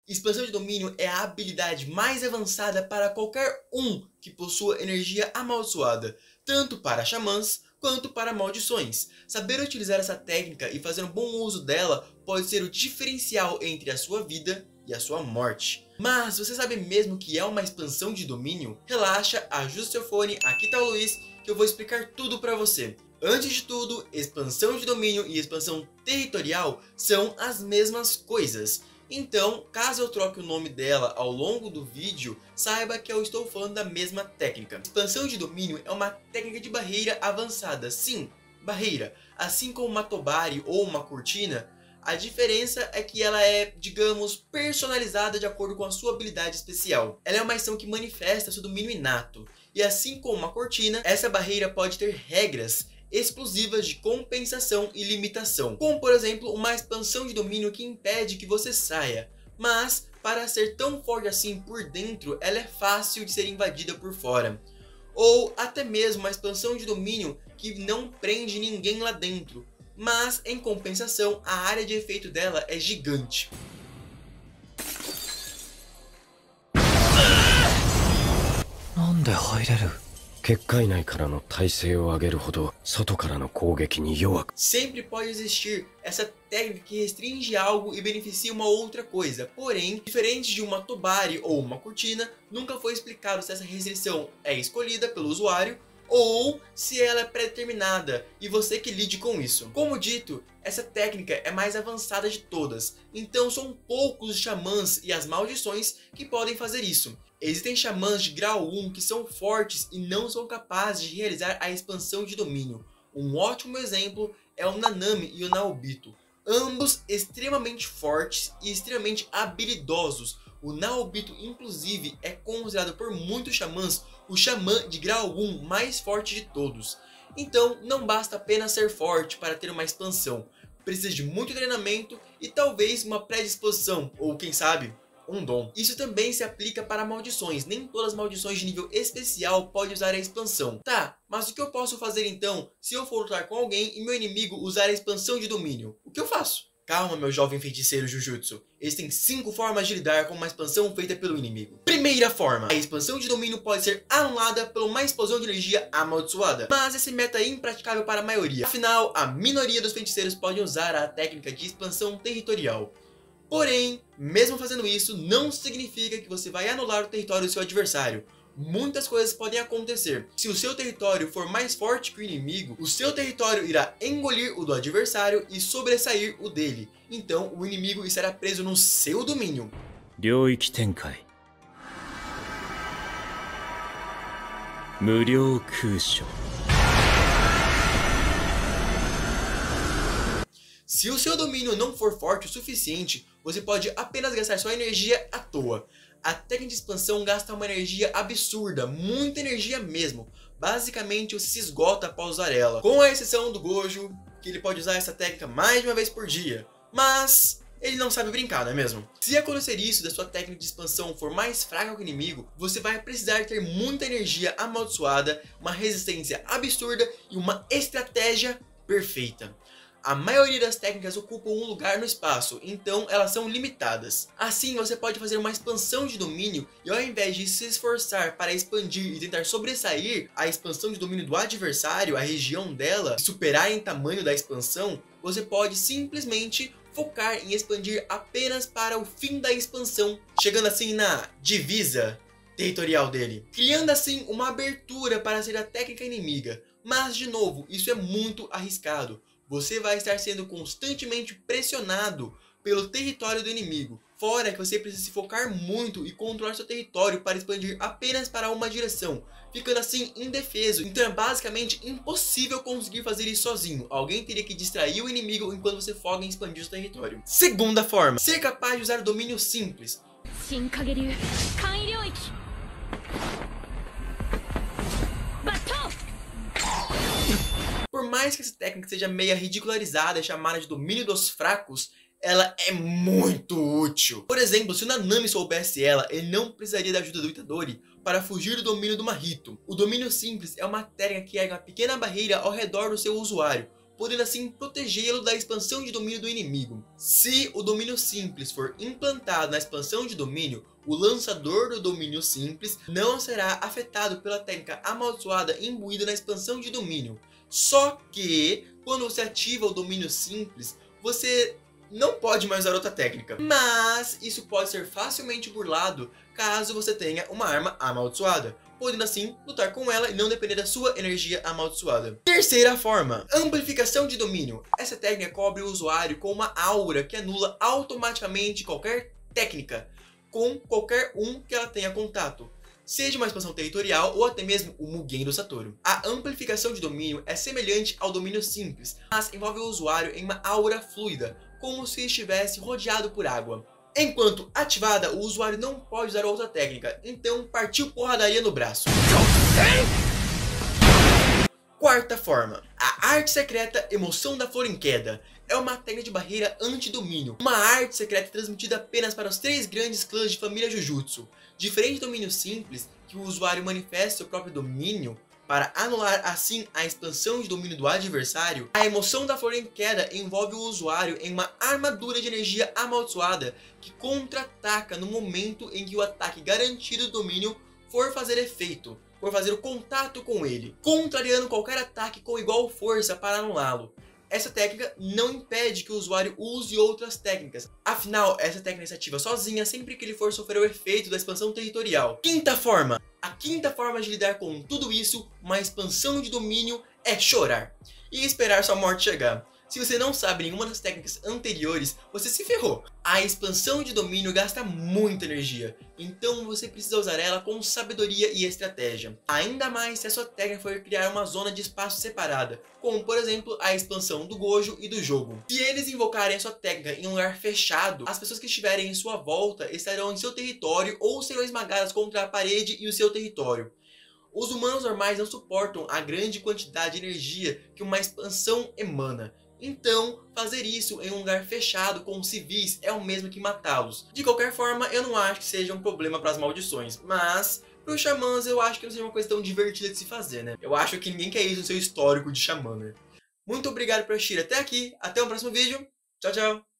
Expansão de domínio é a habilidade mais avançada para qualquer um que possua energia amaldiçoada, tanto para xamãs quanto para maldições. Saber utilizar essa técnica e fazer um bom uso dela pode ser o diferencial entre a sua vida e a sua morte. Mas você sabe mesmo que é uma expansão de domínio? Relaxa, ajusta seu fone, aqui tá o Luiz, que eu vou explicar tudo para você. Antes de tudo, expansão de domínio e expansão territorial são as mesmas coisas. Então, caso eu troque o nome dela ao longo do vídeo, saiba que eu estou falando da mesma técnica. Expansão de domínio é uma técnica de barreira avançada. Sim, barreira. Assim como uma tobari ou uma cortina, a diferença é que ela é, digamos, personalizada de acordo com a sua habilidade especial. Ela é uma ação que manifesta seu domínio inato. E assim como uma cortina, essa barreira pode ter regras exclusivas de compensação e limitação, como por exemplo uma expansão de domínio que impede que você saia, mas para ser tão forte assim por dentro, ela é fácil de ser invadida por fora. Ou até mesmo uma expansão de domínio que não prende ninguém lá dentro, mas em compensação a área de efeito dela é gigante. Sempre pode existir essa técnica que restringe algo e beneficia uma outra coisa, porém, diferente de uma tobari ou uma cortina, nunca foi explicado se essa restrição é escolhida pelo usuário ou se ela é pré-determinada e você que lide com isso. Como dito, essa técnica é mais avançada de todas, então são poucos os xamãs e as maldições que podem fazer isso. Existem xamãs de grau 1 que são fortes e não são capazes de realizar a expansão de domínio. Um ótimo exemplo é o Nanami e o Naobito, ambos extremamente fortes e extremamente habilidosos. O Naobito, inclusive, é considerado por muitos xamãs o xamã de grau 1 mais forte de todos. Então, não basta apenas ser forte para ter uma expansão. Precisa de muito treinamento e talvez uma predisposição, ou quem sabe, um dom. Isso também se aplica para maldições. Nem todas as maldições de nível especial podem usar a expansão. Tá, mas o que eu posso fazer então se eu for lutar com alguém e meu inimigo usar a expansão de domínio? O que eu faço? Calma, meu jovem feiticeiro Jujutsu. Existem 5 formas de lidar com uma expansão feita pelo inimigo. Primeira forma. A expansão de domínio pode ser anulada por uma explosão de energia amaldiçoada. Mas esse método é impraticável para a maioria. Afinal, a minoria dos feiticeiros podem usar a técnica de expansão territorial. Porém, mesmo fazendo isso, não significa que você vai anular o território do seu adversário. Muitas coisas podem acontecer. Se o seu território for mais forte que o inimigo, o seu território irá engolir o do adversário e sobressair o dele. Então, o inimigo estará preso no seu domínio. Se o seu domínio não for forte o suficiente, você pode apenas gastar sua energia à toa. A técnica de expansão gasta uma energia absurda, muita energia mesmo. Basicamente você se esgota após usar ela. Com a exceção do Gojo, que ele pode usar essa técnica mais de uma vez por dia. Mas ele não sabe brincar, não é mesmo? Se acontecer isso da sua técnica de expansão for mais fraca que o inimigo, você vai precisar ter muita energia amaldiçoada, uma resistência absurda e uma estratégia perfeita. A maioria das técnicas ocupam um lugar no espaço, então elas são limitadas. Assim, você pode fazer uma expansão de domínio e ao invés de se esforçar para expandir e tentar sobressair a expansão de domínio do adversário, a região dela, e superar em tamanho da expansão, você pode simplesmente focar em expandir apenas para o fim da expansão, chegando assim na divisa territorial dele, criando assim uma abertura para ser a técnica inimiga. Mas, de novo, isso é muito arriscado. Você vai estar sendo constantemente pressionado pelo território do inimigo. Fora que você precisa se focar muito e controlar seu território para expandir apenas para uma direção, ficando assim indefeso. Então é basicamente impossível conseguir fazer isso sozinho. Alguém teria que distrair o inimigo enquanto você foca em expandir seu território. Segunda forma, ser capaz de usar o domínio simples. Por mais que essa técnica seja meia ridicularizada e chamada de domínio dos fracos, ela é muito útil. Por exemplo, se o Nanami soubesse ela, ele não precisaria da ajuda do Itadori para fugir do domínio do Mahito. O domínio simples é uma técnica que ergue uma pequena barreira ao redor do seu usuário. podendo assim protegê-lo da expansão de domínio do inimigo. Se o domínio simples for implantado na expansão de domínio, o lançador do domínio simples não será afetado pela técnica amaldiçoada imbuída na expansão de domínio. Só que, quando você ativa o domínio simples, você não pode mais usar outra técnica. Mas isso pode ser facilmente burlado caso você tenha uma arma amaldiçoada, podendo assim lutar com ela e não depender da sua energia amaldiçoada. Terceira forma, amplificação de domínio. Essa técnica cobre o usuário com uma aura que anula automaticamente qualquer técnica com qualquer um que ela tenha contato, seja uma expansão territorial ou até mesmo o Mugen do Satoru. A amplificação de domínio é semelhante ao domínio simples, mas envolve o usuário em uma aura fluida, como se estivesse rodeado por água. Enquanto ativada, o usuário não pode usar outra técnica, então partiu porradaria no braço. Quarta forma, a arte secreta Emoção da Flor em Queda. É uma técnica de barreira anti-domínio, uma arte secreta transmitida apenas para os 3 grandes clãs de família Jujutsu. Diferente do domínio simples, que o usuário manifesta seu próprio domínio para anular assim a expansão de domínio do adversário, a Emoção da Flor em Queda envolve o usuário em uma armadura de energia amaldiçoada que contra-ataca no momento em que o ataque garantido do domínio for fazer efeito, por fazer o contato com ele, contrariando qualquer ataque com igual força para anulá-lo. Essa técnica não impede que o usuário use outras técnicas, afinal, essa técnica se ativa sozinha sempre que ele for sofrer o efeito da expansão territorial. Quinta forma. A quinta forma de lidar com tudo isso, uma expansão de domínio, é chorar e esperar sua morte chegar. Se você não sabe nenhuma das técnicas anteriores, você se ferrou. A expansão de domínio gasta muita energia, então você precisa usar ela com sabedoria e estratégia. Ainda mais se a sua técnica for criar uma zona de espaço separada, como por exemplo a expansão do Gojo e do jogo. Se eles invocarem a sua técnica em um lugar fechado, as pessoas que estiverem em sua volta estarão em seu território ou serão esmagadas contra a parede e o seu território. Os humanos normais não suportam a grande quantidade de energia que uma expansão emana. Então, fazer isso em um lugar fechado com civis é o mesmo que matá-los. De qualquer forma, eu não acho que seja um problema para as maldições, mas para os xamãs eu acho que não seja uma coisa tão divertida de se fazer, né? Eu acho que ninguém quer isso no seu histórico de xamã, né? Muito obrigado por assistir até aqui, até o próximo vídeo, tchau, tchau!